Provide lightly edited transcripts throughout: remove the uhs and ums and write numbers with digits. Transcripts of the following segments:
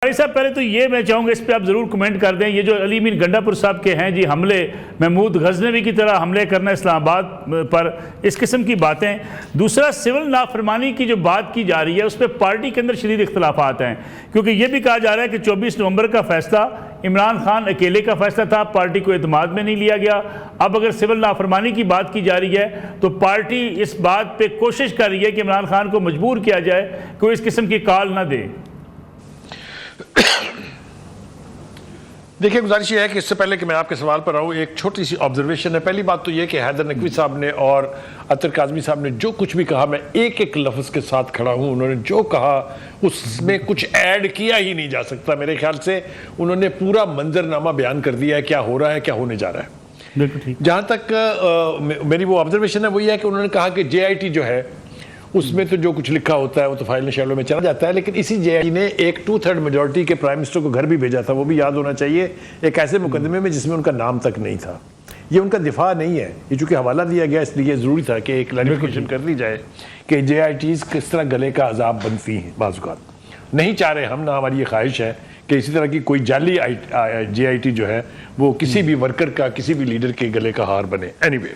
भाई साहब, पहले तो ये मैं चाहूँगा इस पे आप ज़रूर कमेंट कर दें। ये जो अली मीर गंडापुर साहब के हैं जी हमले, महमूद गजनवी की तरह हमले करना इस्लामाबाद पर, इस किस्म की बातें। दूसरा, सिविल नाफरमानी की जो बात की जा रही है उस पर पार्टी के अंदर शदीद इख्तलाफात हैं, क्योंकि ये भी कहा जा रहा है कि 24 नवंबर का फैसला इमरान खान अकेले का फैसला था, पार्टी को एतमाद में नहीं लिया गया। अब अगर सिविल नाफरमानी की बात की जा रही है तो पार्टी इस बात पर कोशिश कर रही है कि इमरान खान को मजबूर किया जाए कि वो इस किस्म की कॉल ना दे। देखिए, गुजारिश ये है कि इससे पहले कि मैं आपके सवाल पर आऊँ, एक छोटी सी ऑब्जर्वेशन है। पहली बात तो ये कि हैदर नकवी साहब ने और अतर काज़मी साहब ने जो कुछ भी कहा, मैं एक एक लफ्ज़ के साथ खड़ा हूँ। उन्होंने जो कहा उसमें कुछ ऐड किया ही नहीं जा सकता। मेरे ख्याल से उन्होंने पूरा मंजरनामा बयान कर दिया है, क्या हो रहा है, क्या होने जा रहा है। जहाँ तक मेरी वो ऑब्जर्वेशन है वो ये है कि उन्होंने कहा कि JIT जो है उसमें तो जो कुछ लिखा होता है वो तो फाइल शैलो में चला जाता है, लेकिन इसी JIT ने एक 2/3 मेजॉरिटी के प्राइम मिनिस्टर को घर भी भेजा था। वो भी याद होना चाहिए, एक ऐसे मुकदमे में जिसमें उनका नाम तक नहीं था। ये उनका दिफा नहीं है, ये चूंकि हवाला दिया गया इसलिए ज़रूरी था कि एक क्लैरिफिकेशन कर दी जाए कि JITs किस तरह गले का अजाब बनती हैं। बाज़ नहीं चाह रहे हम, ना हमारी ये ख्वाहिश है कि इसी तरह की कोई जाली JIT जो है वो किसी भी वर्कर का, किसी भी लीडर के गले का हार बने। एनीवे,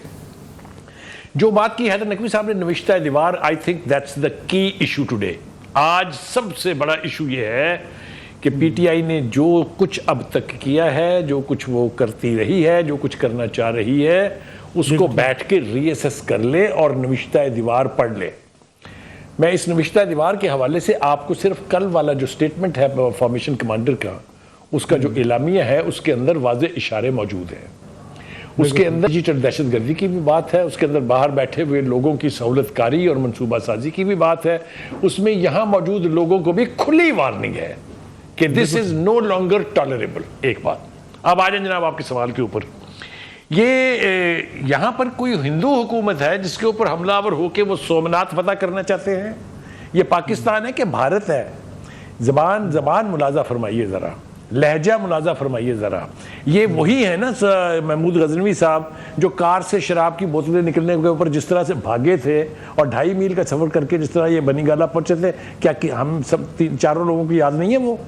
जो बात की हैदर नकवी साहब ने नविश्ता दीवार, I think that's the key issue today. आज सबसे बड़ा इशू ये है कि PTI ने जो कुछ अब तक किया है, जो कुछ वो करती रही है, जो कुछ करना चाह रही है, उसको बैठ के रीअसेस कर ले और नविश्ता दीवार पढ़ ले। मैं इस नविश्ता दीवार के हवाले से आपको सिर्फ कल वाला जो स्टेटमेंट है फॉर्मेशन कमांडर का, उसका जो इलामिया है उसके अंदर वाज़े इशारे मौजूद हैं। उसके अंदर डिजिटल दहशतगर्दी की भी बात है, उसके अंदर बाहर बैठे हुए लोगों की सहूलतकारी और मनसूबा साजी की भी बात है। उसमें यहाँ मौजूद लोगों को भी खुली वार्निंग है कि this is no longer tolerable. एक बात, अब आ जाए जनाब आपके सवाल के ऊपर। ये यहाँ पर कोई हिंदू हुकूमत है जिसके ऊपर हमलावर होकर वो सोमनाथ फतह करना चाहते हैं? ये पाकिस्तान है कि भारत है? जबान मुलाजा फरमाइए ज़रा, लहजा मुलाजा फरमाइए ज़रा। ये वही है ना महमूद गजनवी साहब जो कार से शराब की बोतलें निकलने के ऊपर जिस तरह से भागे थे और 2.5 मील का सफ़र करके जिस तरह ये बनीगाला पहुंचे थे। क्या हम सब चारों लोगों को याद नहीं है? वो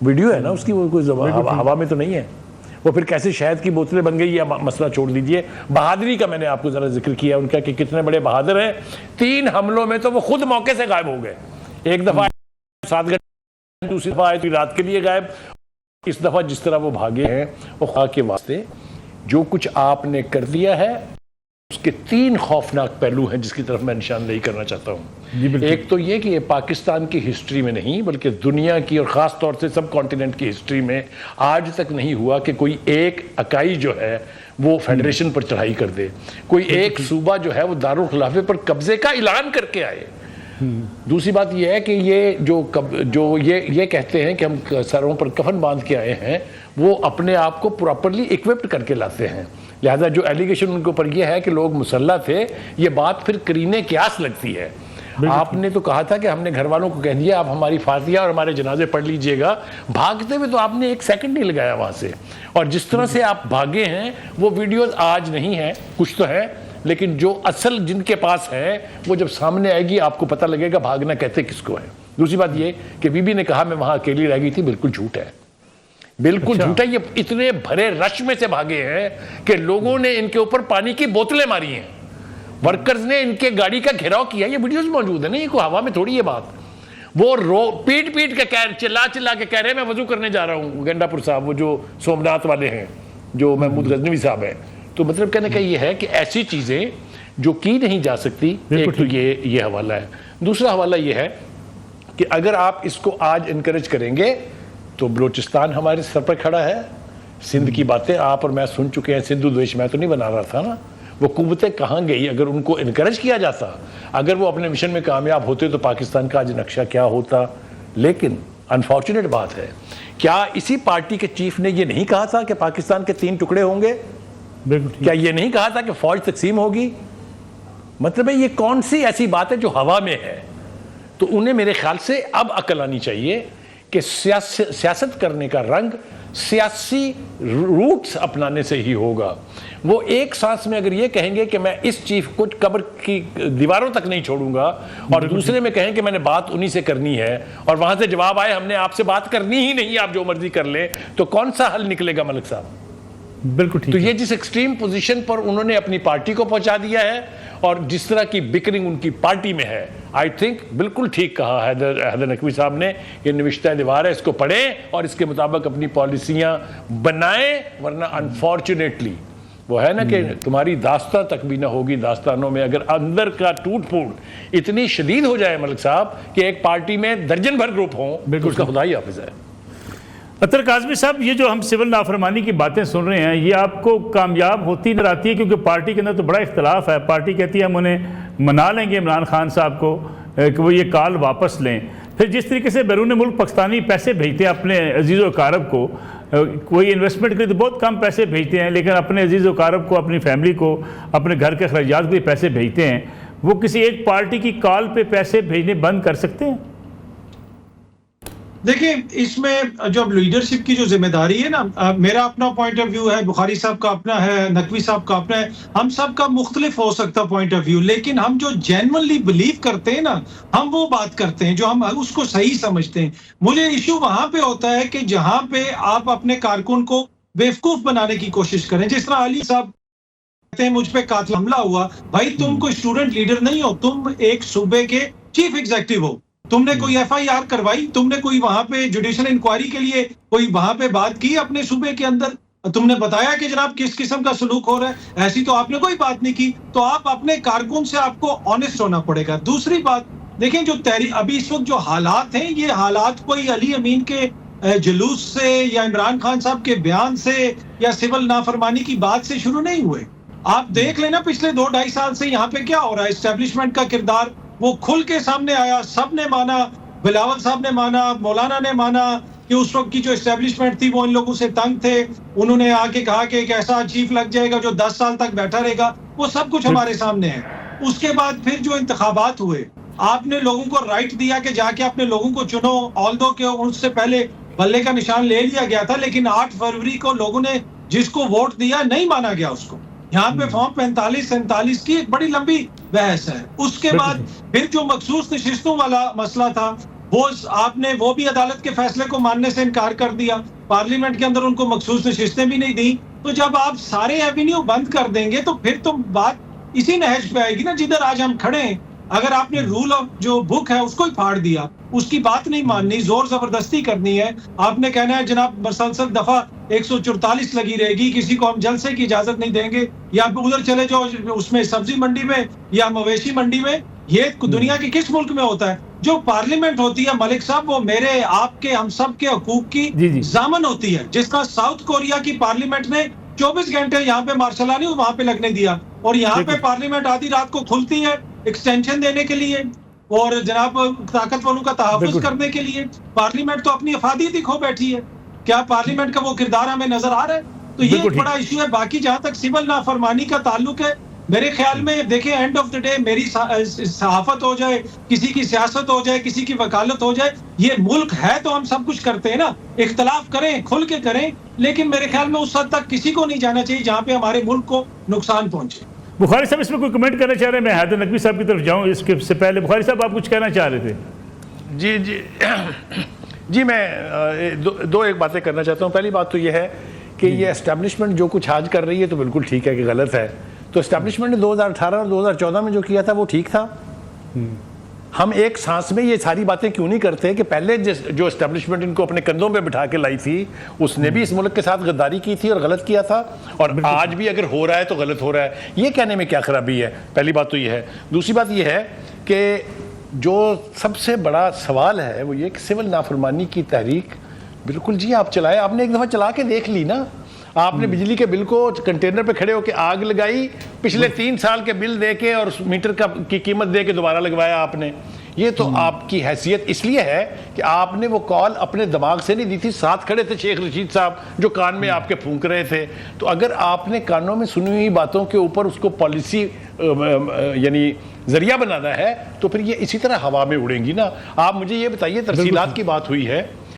वीडियो है ना उसकी, वो कोई हवा में तो नहीं है। वो फिर कैसे शहद की बोतलें बन गई, ये मसला छोड़ दीजिए। बहादुरी का मैंने आपको ज़रा जिक्र किया उनका कि कितने बड़े बहादुर हैं। 3 हमलों में तो वो खुद मौके से गायब हो गए। एक दफ़ा 7 घंटे, दूसरी दफ़ा आए तो रात के लिए गायब। इस दफा जिस तरह वो भागे हैं, वो खुदा के वास्ते जो कुछ आपने कर दिया है उसके 3 खौफनाक पहलू हैं जिसकी तरफ मैं निशानदेही करना चाहता हूं। एक तो ये कि ये पाकिस्तान की हिस्ट्री में नहीं बल्कि दुनिया की और ख़ास तौर से सब कॉन्टिनेंट की हिस्ट्री में आज तक नहीं हुआ कि कोई एक इकाई जो है वो फेडरेशन पर चढ़ाई कर दे, कोई एक सूबा जो है वो दारुल खिलाफे पर कब्जे का ऐलान करके आए। दूसरी बात यह है कि ये जो ये कहते हैं कि हम सरों पर कफन बांध के आए हैं, वो अपने आप को प्रॉपरली इक्विप्ड करके लाते हैं। लिहाजा जो एलिगेशन उनके ऊपर यह है कि लोग मुसल्लह थे, ये बात फिर करीने क्यास लगती है। आपने तो कहा था कि हमने घर वालों को कह दिया आप हमारी फातिया और हमारे जनाजे पढ़ लीजिएगा। भागते हुए तो आपने 1 सेकंड नहीं लगाया वहां से, और जिस तरह से आप भागे हैं वो वीडियोज आज नहीं है, कुछ तो है, लेकिन जो असल जिनके पास है वो जब सामने आएगी आपको पता लगेगा भागना कहते किसको है। दूसरी बात ये कि बीबी ने कहा मैं वहां अकेली रह गई थी, बिल्कुल झूठ है, बिल्कुल झूठ है। ये इतने भरे रश में से भागे हैं कि लोगों ने इनके ऊपर पानी की बोतलें मारी हैं, वर्कर्स ने इनके गाड़ी का घेराव किया। ये वीडियोस मौजूद है ना, ये कोई हवा में थोड़ी ये बात। वो पीट के चिल्ला के कह रहे हैं मैं वजू करने जा रहा हूँ। गंडापुर साहब, वो जो सोमनाथ वाले हैं, जो महमूद गजनवी साहब हैं। तो मतलब कहने का ये है कि ऐसी चीज़ें जो की नहीं जा सकती, एक तो ये हवाला है। दूसरा हवाला ये है कि अगर आप इसको आज इनकरेज करेंगे तो बलूचिस्तान हमारे सर पर खड़ा है। सिंध की बातें आप और मैं सुन चुके हैं, सिंधु द्वेष मैं तो नहीं बना रहा था ना। वो कुव्वतें कहाँ गई? अगर उनको इनकरेज किया जाता, अगर वो अपने मिशन में कामयाब होते तो पाकिस्तान का आज नक्शा क्या होता। लेकिन अनफॉर्चुनेट बात है, क्या इसी पार्टी के चीफ ने ये नहीं कहा था कि पाकिस्तान के 3 टुकड़े होंगे? क्या ये नहीं कहा था कि फौज तकसीम होगी? मतलब है ये कौन सी ऐसी बात है जो हवा में है? तो उन्हें मेरे ख्याल से अब अकल आनी चाहिए कि सियासत करने का रंग सियासी रूट्स अपनाने से ही होगा। वो एक सांस में अगर ये कहेंगे कि मैं इस चीफ को कब्र की दीवारों तक नहीं छोड़ूंगा, और दूसरे में कहें कि मैंने बात उन्हीं से करनी है, और वहां से जवाब आए हमने आपसे बात करनी ही नहीं, आप जो मर्जी कर लें, तो कौन सा हल निकलेगा मलिक साहब? बिल्कुल ठीक। तो ये जिस एक्सट्रीम पोजीशन पर उन्होंने अपनी पार्टी को पहुंचा दिया है और जिस तरह की बिकरिंग उनकी पार्टी में है, आई थिंक बिल्कुल ठीक कहा हैदर नकवी साहब ने। ये निविश्ता दीवार है, इसको पढ़ें और इसके मुताबिक अपनी पॉलिसियां बनाएं, वरना अनफॉर्चुनेटली वो है ना कि तुम्हारी दास्तां तक भी ना होगी। दास्तानों में अगर अंदर का टूट फूट इतनी शदीद हो जाए मलिक साहब कि एक पार्टी में दर्जन भर ग्रुप हों, तो उसका खुदा ही हाफिज है। अतर काज़मी साहब, ये जो हम सिविल नाफरमानी की बातें सुन रहे हैं, ये आपको कामयाब होती नजर आती है? क्योंकि पार्टी के अंदर तो बड़ा इख्तलाफ है। पार्टी कहती है हम उन्हें मना लेंगे इमरान खान साहब को कि वो ये कॉल वापस लें। फिर जिस तरीके से बैरून मुल्क पाकिस्तानी पैसे भेजते हैं अपने अजीज़ व अकारब को, कोई इन्वेस्टमेंट के लिए तो बहुत कम पैसे भेजते हैं, लेकिन अपने अजीज़ व अकारब को, अपनी फैमिली को, अपने घर के अखराजात के लिए पैसे भेजते हैं, वो किसी एक पार्टी की कॉल पे पैसे भेजने बंद कर सकते हैं? देखिए, इसमें जो लीडरशिप की जो जिम्मेदारी है ना, मेरा अपना पॉइंट ऑफ व्यू है, बुखारी साहब का अपना है, नकवी साहब का अपना है, हम सब का मुख्तलिफ हो सकता पॉइंट ऑफ व्यू, लेकिन हम जो जेन्युइनली बिलीव करते हैं ना, हम वो बात करते हैं जो हम उसको सही समझते हैं। मुझे इशू वहां पे होता है कि जहां पे आप अपने कारकुन को बेवकूफ बनाने की कोशिश करें। जिस तरह अली साहब कहते हैं मुझ पे कातिल हमला हुआ, भाई तुम कोई स्टूडेंट लीडर नहीं हो, तुम एक सूबे के चीफ एग्जीक्यूटिव हो, तुमने कोई एफआईआर करवाई, तुमने कोई वहां पे जुडिशियल इंक्वायरी के लिए कोई वहां पे बात की अपने सूबे के अंदर, तुमने बताया कि जनाब किस किस्म का सलूक हो रहा है? ऐसी तो आपने कोई बात नहीं की। तो आप अपने कारकुन से आपको ऑनेस्ट होना पड़ेगा। दूसरी बात देखें, जो अभी इस वक्त जो हालात हैं, ये हालात कोई अली अमीन के जुलूस से या इमरान खान साहब के बयान से या सिविल नाफरमानी की बात से शुरू नहीं हुए। आप देख लेना पिछले 2-2.5 साल से यहाँ पे क्या हो रहा है। एस्टेब्लिशमेंट का किरदार वो खुल के सामने आया, सबने माना, बिलावल साहब ने माना, मौलाना ने माना कि उस वक्त की जो एस्टेब्लिशमेंट थी वो इन लोगों से तंग थे। उन्होंने आके कहा कि एक ऐसा चीफ लग जाएगा जो 10 साल तक बैठा रहेगा। वो सब कुछ हमारे सामने है। उसके बाद फिर जो इंतखाबात हुए, आपने लोगों को राइट दिया कि जाके अपने लोगों को चुनो, ऑल्दो के उससे पहले बल्ले का निशान ले लिया गया था, लेकिन 8 फरवरी को लोगों ने जिसको वोट दिया नहीं माना गया उसको। यहाँ पे फॉर्म 45-47 की एक बड़ी लंबी बहस है। उसके बाद फिर जो मखसूस नशिस्तों वाला मसला था, वो आपने वो भी अदालत के फैसले को मानने से इनकार कर दिया। पार्लियामेंट के अंदर उनको मखसूस नशिस्तें भी नहीं दी। तो जब आप सारे एवेन्यू बंद कर देंगे तो फिर तो बात इसी नहज पे आएगी ना जिधर आज हम खड़े हैं। अगर आपने रूल ऑफ जो बुक है उसको ही फाड़ दिया, उसकी बात नहीं माननी, जोर जबरदस्ती करनी है, आपने कहना है जनाब मुसलसल दफा 144 लगी रहेगी, किसी को हम जलसे की इजाजत नहीं देंगे, या उधर चले जाओ उसमें सब्जी मंडी में या मवेशी मंडी में। ये दुनिया के किस मुल्क में होता है? जो पार्लियामेंट होती है मलिक साहब, वो मेरे आपके हम सब के हकूक की जामन होती है, जिसका साउथ कोरिया की पार्लियामेंट ने 24 घंटे यहाँ पे मार्शल आनी वहां पे लगने दिया, और यहाँ पे पार्लियामेंट आधी रात को खुलती है एक्सटेंशन देने के लिए और जनाब ताकतवरों का तहफ़्फ़ुज़ करने के लिए। पार्लियामेंट तो अपनी अफादियत ही खो बैठी है। क्या पार्लियामेंट का वो किरदार हमें नजर आ रहा है? तो ये एक बड़ा इशू है। बाकी जहां तक सिविल नाफरमानी का ताल्लुक है, मेरे ख्याल में देखिए, एंड ऑफ द डे मेरी सहाफत हो जाए, किसी की सियासत हो जाए, किसी की वकालत हो जाए, ये मुल्क है तो हम सब कुछ करते हैं ना। इख्तलाफ करें, खुल के करें, लेकिन मेरे ख्याल में उस हद तक किसी को नहीं जाना चाहिए जहां पे हमारे मुल्क को नुकसान पहुंचे। बुखारी साहब इसमें कोई कमेंट करना चाह रहे हैं? मैं हैदर नकवी साहब की तरफ जाऊं इसके से पहले। बुखारी साहब आप कुछ कहना चाह रहे थे? जी जी जी, मैं दो एक बातें करना चाहता हूँ। पहली बात तो ये है कि ये एस्टेब्लिशमेंट जो कुछ आज कर रही है तो बिल्कुल ठीक है कि गलत है। तो एस्टेब्लिशमेंट ने 2018 और 2014 में जो किया था वो ठीक था। हम एक सांस में ये सारी बातें क्यों नहीं करते कि पहले जो एस्टेब्लिशमेंट इनको अपने कंधों पे बिठा के लाई थी, उसने भी इस मुल्क के साथ गद्दारी की थी और गलत किया था, और आज भी अगर हो रहा है तो गलत हो रहा है। ये कहने में क्या खराबी है? पहली बात तो ये है। दूसरी बात ये है कि जो सबसे बड़ा सवाल है वो ये कि सिविल नाफरमानी की तहरीक, बिल्कुल जी आप चलाए, आपने एक दफ़ा चला के देख ली ना। आपने बिजली के बिल को कंटेनर पे खड़े होकर आग लगाई, पिछले 3 साल के बिल दे के और मीटर की कीमत दे के दोबारा लगवाया आपने। ये तो आपकी हैसियत इसलिए है कि आपने वो कॉल अपने दिमाग से नहीं दी थी, साथ खड़े थे शेख रशीद साहब जो कान में आपके फूंक रहे थे। तो अगर आपने कानों में सुनी हुई बातों के ऊपर उसको पॉलिसी यानी जरिया बनाना है तो फिर ये इसी तरह हवा में उड़ेंगी ना। आप मुझे ये बताइए, तरसीलात की बात हुई है,